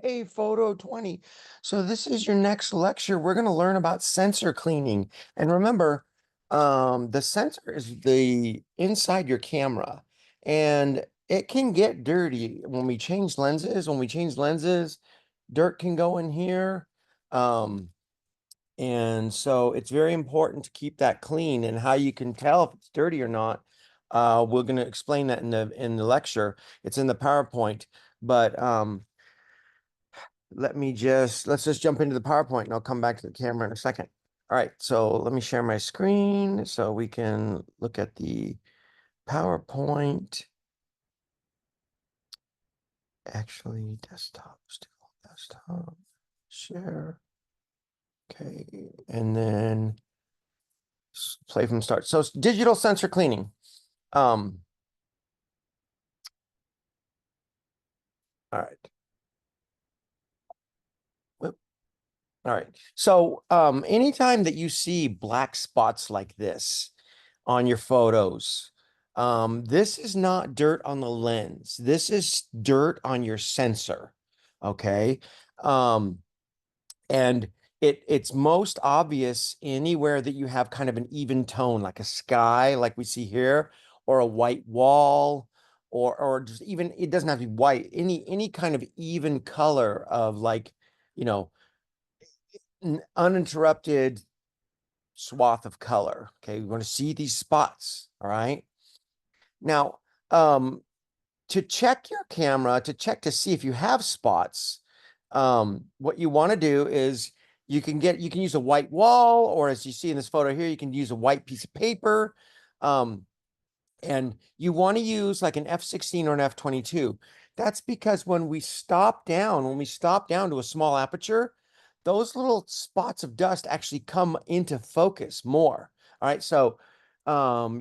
Hey, Photo 20. So this is your next lecture. We're going to learn about sensor cleaning. And remember, the sensor is the inside your camera, and it can get dirty when we change lenses. When we change lenses, dirt can go in here. Um, and so it's very important to keep that clean. And how you can tell if it's dirty or not, we're going to explain that in the lecture. It's in the PowerPoint, but let's just jump into the PowerPoint and I'll come back to the camera in a second. All right, so let me share my screen so we can look at the PowerPoint. Actually, desktop, still desktop, share. Okay, and then play from start. So it's digital sensor cleaning. All right. Whoop. All right. So anytime that you see black spots like this on your photos, this is not dirt on the lens. This is dirt on your sensor. Okay. Um, and it's most obvious anywhere that you have kind of an even tone, like a sky, like we see here, or a white wall, or just even it doesn't have to be white, any kind of even color of like, you know, uninterrupted swath of color. Okay, we want to see these spots. All right. Now, to check your camera, to check to see if you have spots, what you want to do is you can use a white wall, or as you see in this photo here, you can use a white piece of paper. Um, and you want to use like an f/16 or an f/22. That's because when we stop down, to a small aperture, those little spots of dust actually come into focus more. All right, so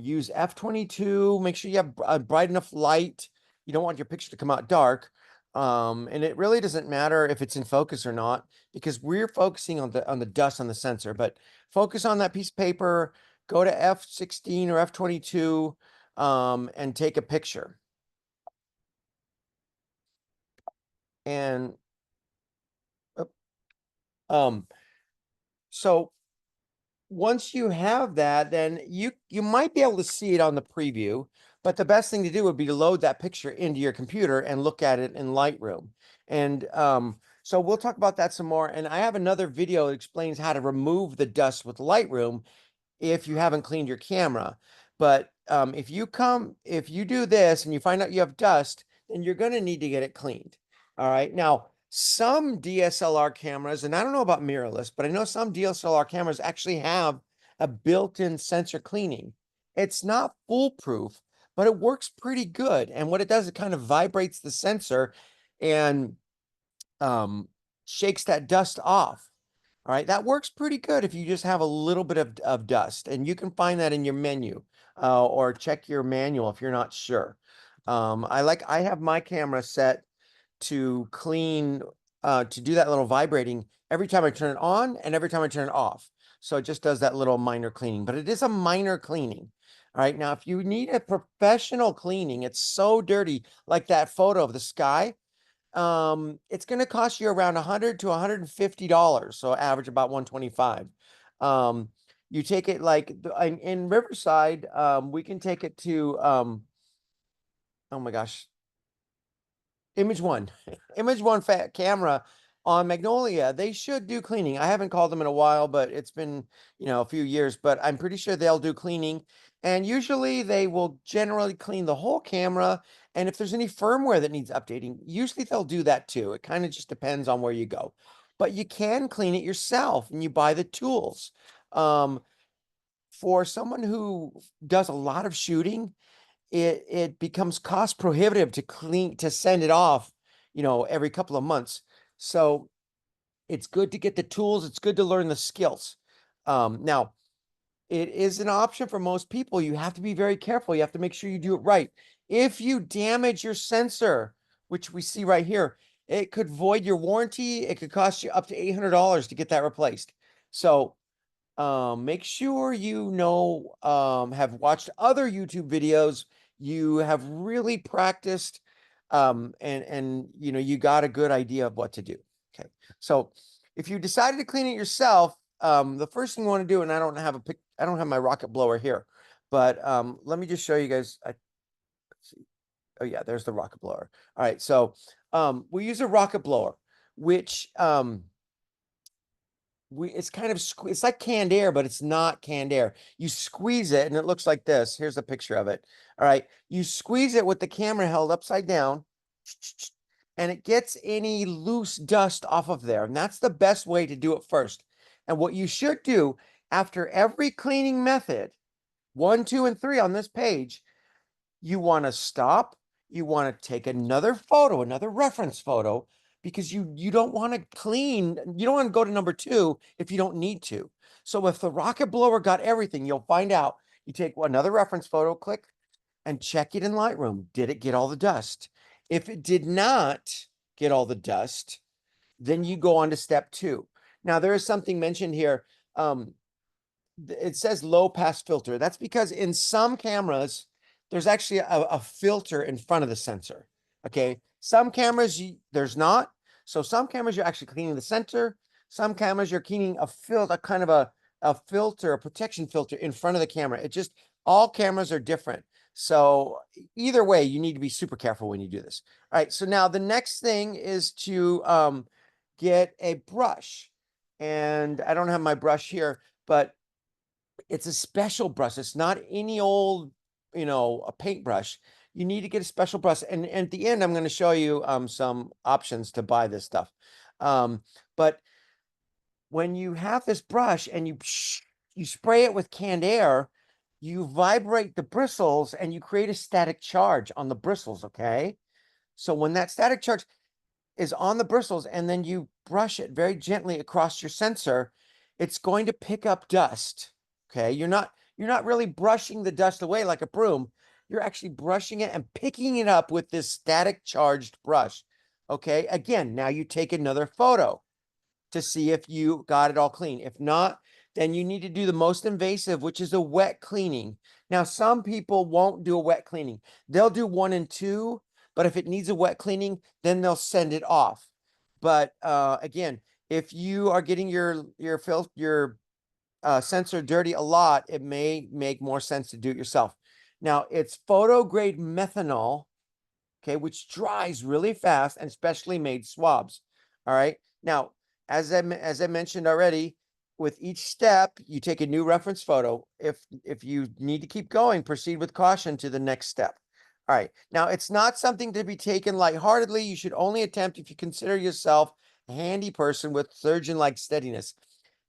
use f/22. Make sure you have a bright enough light. You don't want your picture to come out dark. And it really doesn't matter if it's in focus or not, because we're focusing on the dust on the sensor. But focus on that piece of paper. Go to f/16 or f/22, and take a picture. And uh, um, so once you have that, then you might be able to see it on the preview, but the best thing to do would be to load that picture into your computer and look at it in Lightroom. And so we'll talk about that some more. And I have another video that explains how to remove the dust with Lightroom if you haven't cleaned your camera. But if you do this and you find out you have dust, then you're going to need to get it cleaned. All right. Now, some DSLR cameras, and I don't know about mirrorless, but I know some DSLR cameras actually have a built-in sensor cleaning. It's not foolproof, but it works pretty good. And what it does, it kind of vibrates the sensor and um, shakes that dust off. All right, that works pretty good if you just have a little bit of dust, and you can find that in your menu, or check your manual if you're not sure. I have my camera set to clean, to do that little vibrating every time I turn it on and every time I turn it off. So it just does that little minor cleaning, but it is a minor cleaning. All right, now if you need a professional cleaning, it's so dirty, like that photo of the sky. It's going to cost you around 100 to $150, so average about 125. You take it like in Riverside, we can take it to oh my gosh, Image One, Image One camera on Magnolia. They should do cleaning. I haven't called them in a while, but it's been, a few years, but I'm pretty sure they'll do cleaning. And usually they will generally clean the whole camera. And if there's any firmware that needs updating, usually they'll do that too. It kind of just depends on where you go. But you can clean it yourself and you buy the tools. Um, for someone who does a lot of shooting, it becomes cost prohibitive to send it off, every couple of months. So it's good to get the tools. It's good to learn the skills. Now, it is an option for most people. You have to be very careful. You have to make sure you do it right. If you damage your sensor, which we see right here, it could void your warranty. It could cost you up to $800 to get that replaced. So make sure have watched other YouTube videos. You have really practiced and you know, you got a good idea of what to do. Okay. So if you decided to clean it yourself, the first thing you want to do, and I don't have my rocket blower here, but let me just show you guys. Let's see. Oh yeah, there's the rocket blower. All right, so we use a rocket blower, which it's kind of it's like canned air, but it's not canned air. You squeeze it and it looks like this. Here's a picture of it. All right, you squeeze it with the camera held upside down, and it gets any loose dust off of there. And that's the best way to do it first. And what you should do after every cleaning method, 1, 2, and 3 on this page, you want to stop. You want to take another photo, another reference photo, because you don't want to clean. You don't want to go to number 2 if you don't need to. So if the rocket blower got everything, you'll find out. You take another reference photo, click, and check it in Lightroom. Did it get all the dust? If it did not get all the dust, then you go on to step 2. Now, there is something mentioned here. It says low pass filter. That's because in some cameras, there's actually a filter in front of the sensor. Okay. Some cameras, there's not. So some cameras, you're actually cleaning the sensor. Some cameras, you're cleaning a kind of a filter, a protection filter in front of the camera. It just, all cameras are different. So either way, you need to be super careful when you do this. All right. So now the next thing is to get a brush. And I don't have my brush here, but it's a special brush. It's not any old, you know, a paintbrush. You need to get a special brush. And at the end, I'm going to show you some options to buy this stuff. But when you have this brush and you spray it with canned air, you vibrate the bristles and you create a static charge on the bristles, okay? So when that static charge is on the bristles and then you brush it very gently across your sensor, it's going to pick up dust. Okay, you're not really brushing the dust away like a broom. You're actually brushing it and picking it up with this static charged brush. Okay, again, now you take another photo to see if you got it all clean. If not, then you need to do the most invasive, which is a wet cleaning. Now, some people won't do a wet cleaning. They'll do 1 and 2, but if it needs a wet cleaning, then they'll send it off. But again, if you are getting your sensor dirty a lot, it may make more sense to do it yourself. Now, it's photo grade methanol, okay, which dries really fast and specially made swabs. All right. Now, as I mentioned already, with each step, you take a new reference photo. If you need to keep going, proceed with caution to the next step. All right. Now, it's not something to be taken lightheartedly. You should only attempt if you consider yourself a handy person with surgeon-like steadiness.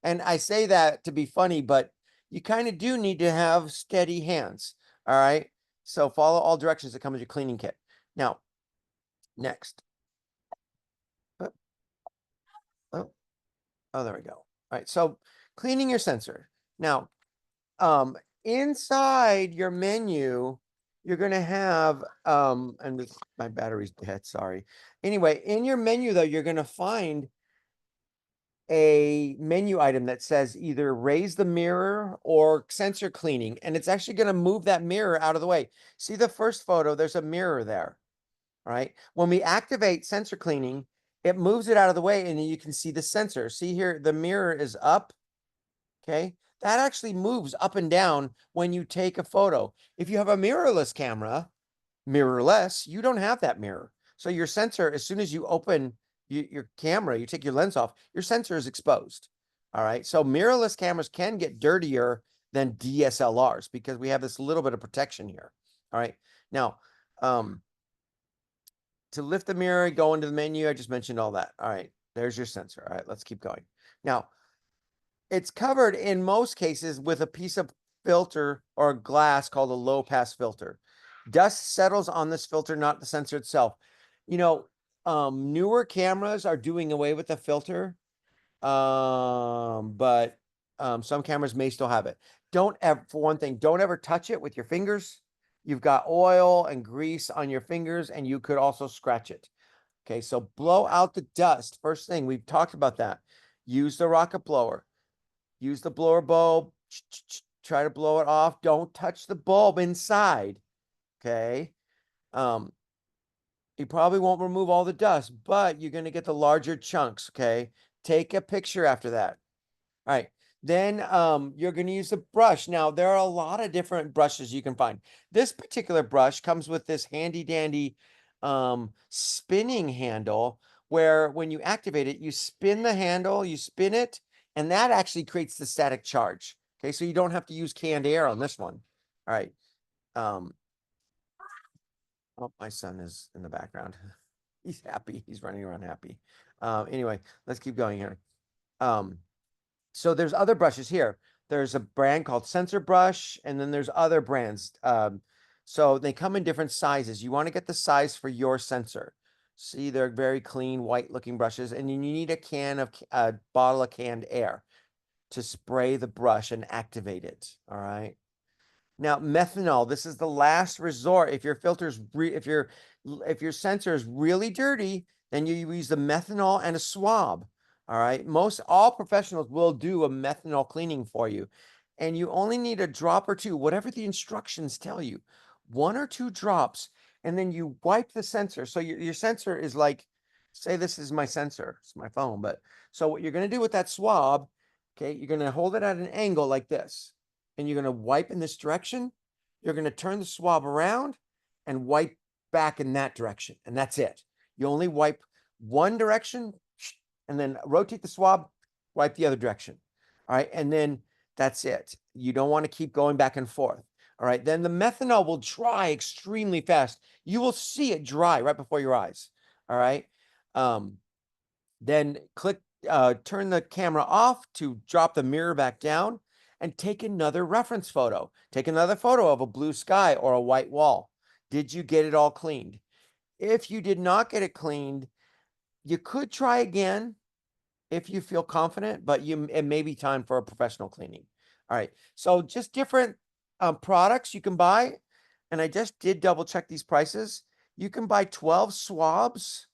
And I say that to be funny, but you kind of do need to have steady hands. All right. So follow all directions that come with your cleaning kit. Now, next. Oh, oh, oh, there we go. All right. So cleaning your sensor. Now, inside your menu, you're going to have, and my battery's dead, sorry. Anyway, in your menu though, you're going to find a menu item that says either raise the mirror or sensor cleaning, and it's actually going to move that mirror out of the way. See the first photo, there's a mirror there. All right. When we activate sensor cleaning, it moves it out of the way and you can see the sensor. See here, the mirror is up. Okay. That actually moves up and down when you take a photo. If you have a mirrorless camera, mirrorless, you don't have that mirror. So your sensor, as soon as you open your camera, you take your lens off, your sensor is exposed. All right. So mirrorless cameras can get dirtier than DSLRs because we have this little bit of protection here. All right. Now, to lift the mirror, go into the menu. I just mentioned all that. All right, there's your sensor. All right, let's keep going. Now, it's covered in most cases with a piece of filter or glass called a low pass filter. Dust settles on this filter, not the sensor itself. You know, newer cameras are doing away with the filter, but some cameras may still have it. Don't ever, for one thing, don't ever touch it with your fingers. You've got oil and grease on your fingers, and you could also scratch it. Okay, so blow out the dust. First thing, we've talked about that. Use the rocket blower. Use the blower bulb. Try to blow it off. Don't touch the bulb inside. Okay. You probably won't remove all the dust, but you're going to get the larger chunks. Okay. Take a picture after that. All right. Then you're going to use the brush. Now, there are a lot of different brushes you can find. This particular brush comes with this handy dandy spinning handle where when you activate it, you spin the handle, you spin it, and that actually creates the static charge. Okay, so you don't have to use canned air on this one. All right. Oh, my son is in the background. He's happy. He's running around happy. Anyway, let's keep going here. So there's other brushes here. There's a brand called Sensor Brush, and then there's other brands. So they come in different sizes. You want to get the size for your sensor. See, they're very clean, white looking brushes, and you need a bottle of canned air to spray the brush and activate it. All right. Now, methanol, this is the last resort. If your if your sensor is really dirty, then you use the methanol and a swab. All right. All professionals will do a methanol cleaning for you. And you only need a drop or two, whatever the instructions tell you, 1 or 2 drops, and then you wipe the sensor. So your sensor is like, say this is my sensor, it's my phone. But so what you're going to do with that swab, okay, you're going to hold it at an angle like this, and you're going to wipe in this direction. You're going to turn the swab around and wipe back in that direction. And that's it. You only wipe one direction and then rotate the swab, wipe the other direction. All right. And then that's it. You don't want to keep going back and forth. All right. Then the methanol will dry extremely fast. You will see it dry right before your eyes. All right. Then turn the camera off to drop the mirror back down and take another reference photo. Take another photo of a blue sky or a white wall. Did you get it all cleaned? If you did not get it cleaned, you could try again if you feel confident, but it may be time for a professional cleaning. All right. So just different products you can buy. And I just did double check these prices. You can buy 12 swabs,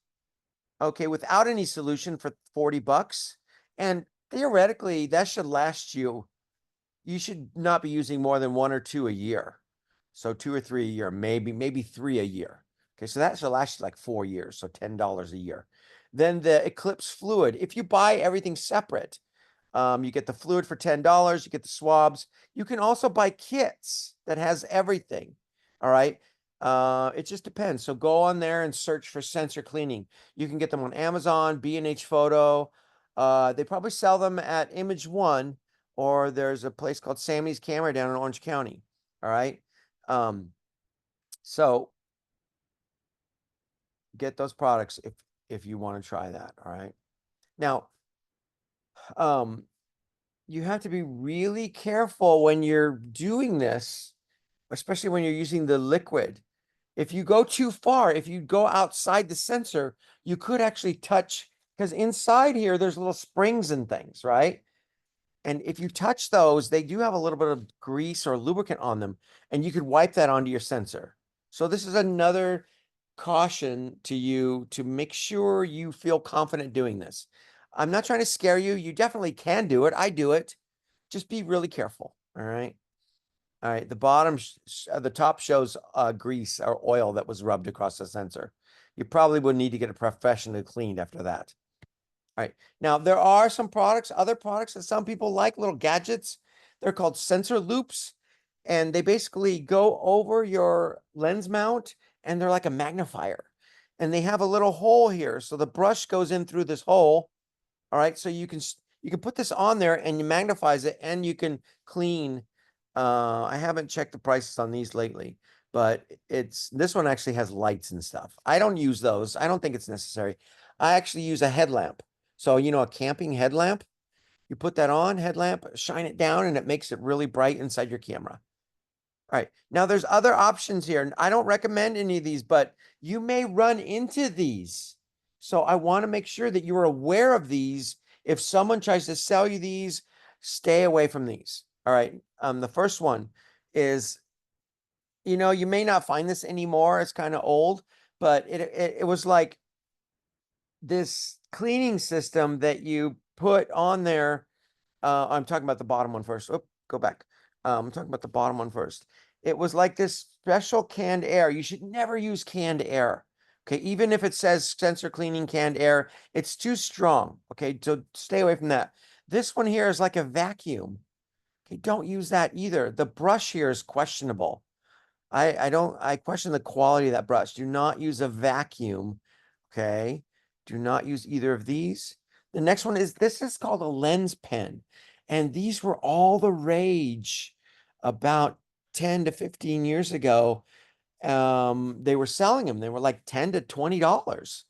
okay, without any solution for $40. And theoretically, that should last you. You should not be using more than 1 or 2 a year. So 2 or 3 a year, maybe 3 a year. Okay, so that should last you like 4 years, so $10 a year. Then the Eclipse fluid. If you buy everything separate, you get the fluid for $10, you get the swabs. You can also buy kits that has everything. All right. It just depends. So go on there and search for sensor cleaning. You can get them on Amazon, B&H Photo. They probably sell them at Image One, or there's a place called Sammy's Camera down in Orange County. All right. So get those products if you want to try that. All right. Now, you have to be really careful when you're doing this, especially when you're using the liquid. If you go too far, if you go outside the sensor, you could actually touch, because inside here, there's little springs and things, right? And if you touch those, they do have a little bit of grease or lubricant on them, and you could wipe that onto your sensor. So this is another caution to you to make sure you feel confident doing this. I'm not trying to scare you. You definitely can do it. I do it. Just be really careful. All right. All right. The top shows grease or oil that was rubbed across the sensor. You probably would need to get it professionally cleaned after that. All right. Now, there are some other products that some people like, little gadgets. They're called sensor loops, and they basically go over your lens mount, and they're like a magnifier. And they have a little hole here. So the brush goes in through this hole. All right. So you can put this on there and you magnifies it, and you can clean. I haven't checked the prices on these lately, but this one actually has lights and stuff. I don't use those. I don't think it's necessary. I actually use a headlamp. So, a camping headlamp, you put that on, headlamp, shine it down, and it makes it really bright inside your camera. All right. Now there's other options here. I don't recommend any of these, but you may run into these. So I want to make sure that you're aware of these. If someone tries to sell you these, stay away from these. All right. The first one is, you may not find this anymore. It's kind of old, but it was like this cleaning system that you put on there. I'm talking about the bottom one first. Oh, go back. I'm talking about the bottom one first. It was like this special canned air. You should never use canned air. Okay, even if it says sensor cleaning canned air, it's too strong. Okay, so stay away from that. This one here is like a vacuum. Okay, don't use that either. The brush here is questionable. I question the quality of that brush. Do not use a vacuum. Okay. Do not use either of these. The next one is this is called a lens pen. And these were all the rage about 10 to 15 years ago. They were selling them. They were like 10 to $20.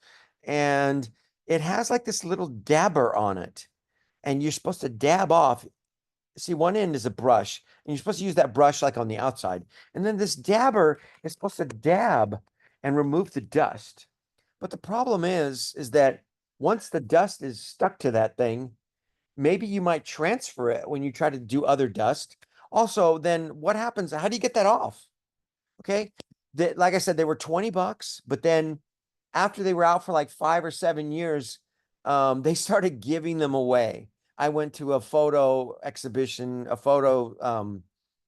And it has like this little dabber on it. And you're supposed to dab off. See, one end is a brush, and you're supposed to use that brush like on the outside. And then this dabber is supposed to dab and remove the dust. But the problem is that once the dust is stuck to that thing, maybe you might transfer it when you try to do other dust. Also, then what happens? How do you get that off? Okay. That, like I said, they were 20 bucks, but then after they were out for like 5 or 7 years, they started giving them away. I went to a photo exhibition, a photo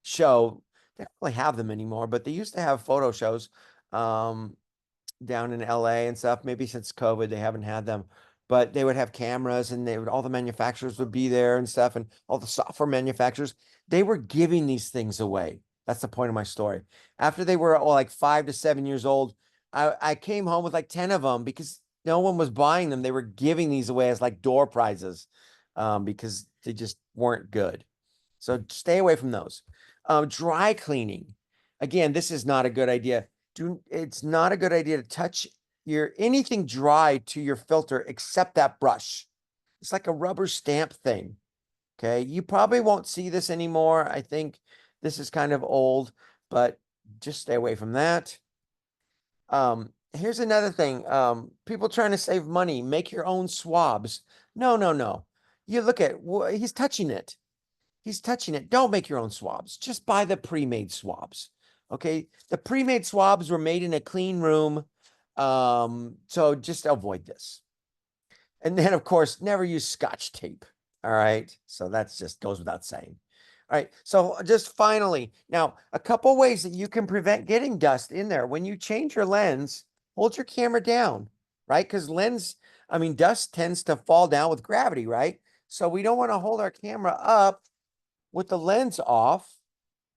show. They don't really have them anymore, but they used to have photo shows down in LA and stuff. Maybe since COVID, they haven't had them, but they would have cameras and they would, all the manufacturers would be there and stuff, and all the software manufacturers, they were giving these things away. That's the point of my story. After they were all like 5 to 7 years old, I came home with like 10 of them because no one was buying them. They were giving these away as like door prizes because they just weren't good. So stay away from those. Dry cleaning. Again, this is not a good idea. It's not a good idea to touch anything dry to your filter except that brush. It's like a rubber stamp thing. Okay. You probably won't see this anymore. I think this is kind of old, but just stay away from that. Here's another thing. People trying to save money, make your own swabs. No, no, no. You look at, he's touching it. He's touching it. Don't make your own swabs. Just buy the pre-made swabs. Okay. The pre-made swabs were made in a clean room. So just avoid this. And then, of course, never use Scotch tape. All right. So that's just goes without saying. All right. So just finally, now a couple ways that you can prevent getting dust in there. When you change your lens, hold your camera down, right? Because dust tends to fall down with gravity, right? So we don't want to hold our camera up with the lens off.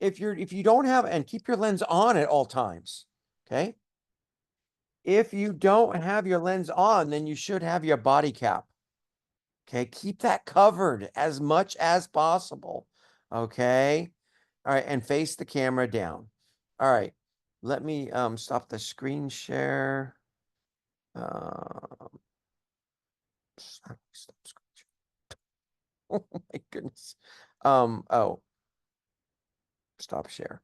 If you don't have, and keep your lens on at all times. Okay. If you don't have your lens on, then you should have your body cap. Okay, keep that covered as much as possible. Okay. All right, and face the camera down. All right. Let me stop the screen share. Stop screen share. Oh my goodness. Oh, stop share.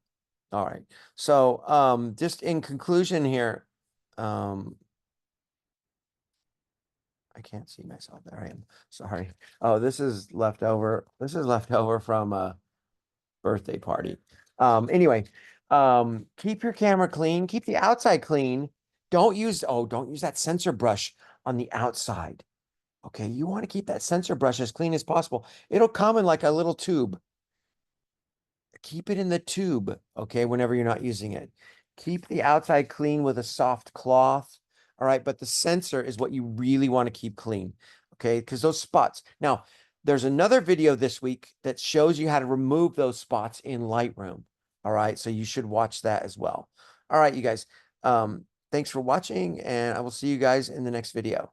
All right. So just in conclusion here, I can't see myself. There I am. Sorry. Oh, this is leftover. This is leftover from a birthday party. Anyway, keep your camera clean. Keep the outside clean. Don't use that sensor brush on the outside. Okay, you want to keep that sensor brush as clean as possible. It'll come in like a little tube. Keep it in the tube, okay, whenever you're not using it. Keep the outside clean with a soft cloth. All right, but the sensor is what you really want to keep clean, okay? Because those spots. Now, there's another video this week that shows you how to remove those spots in Lightroom. All right, so you should watch that as well. All right, you guys. Thanks for watching, and I will see you guys in the next video.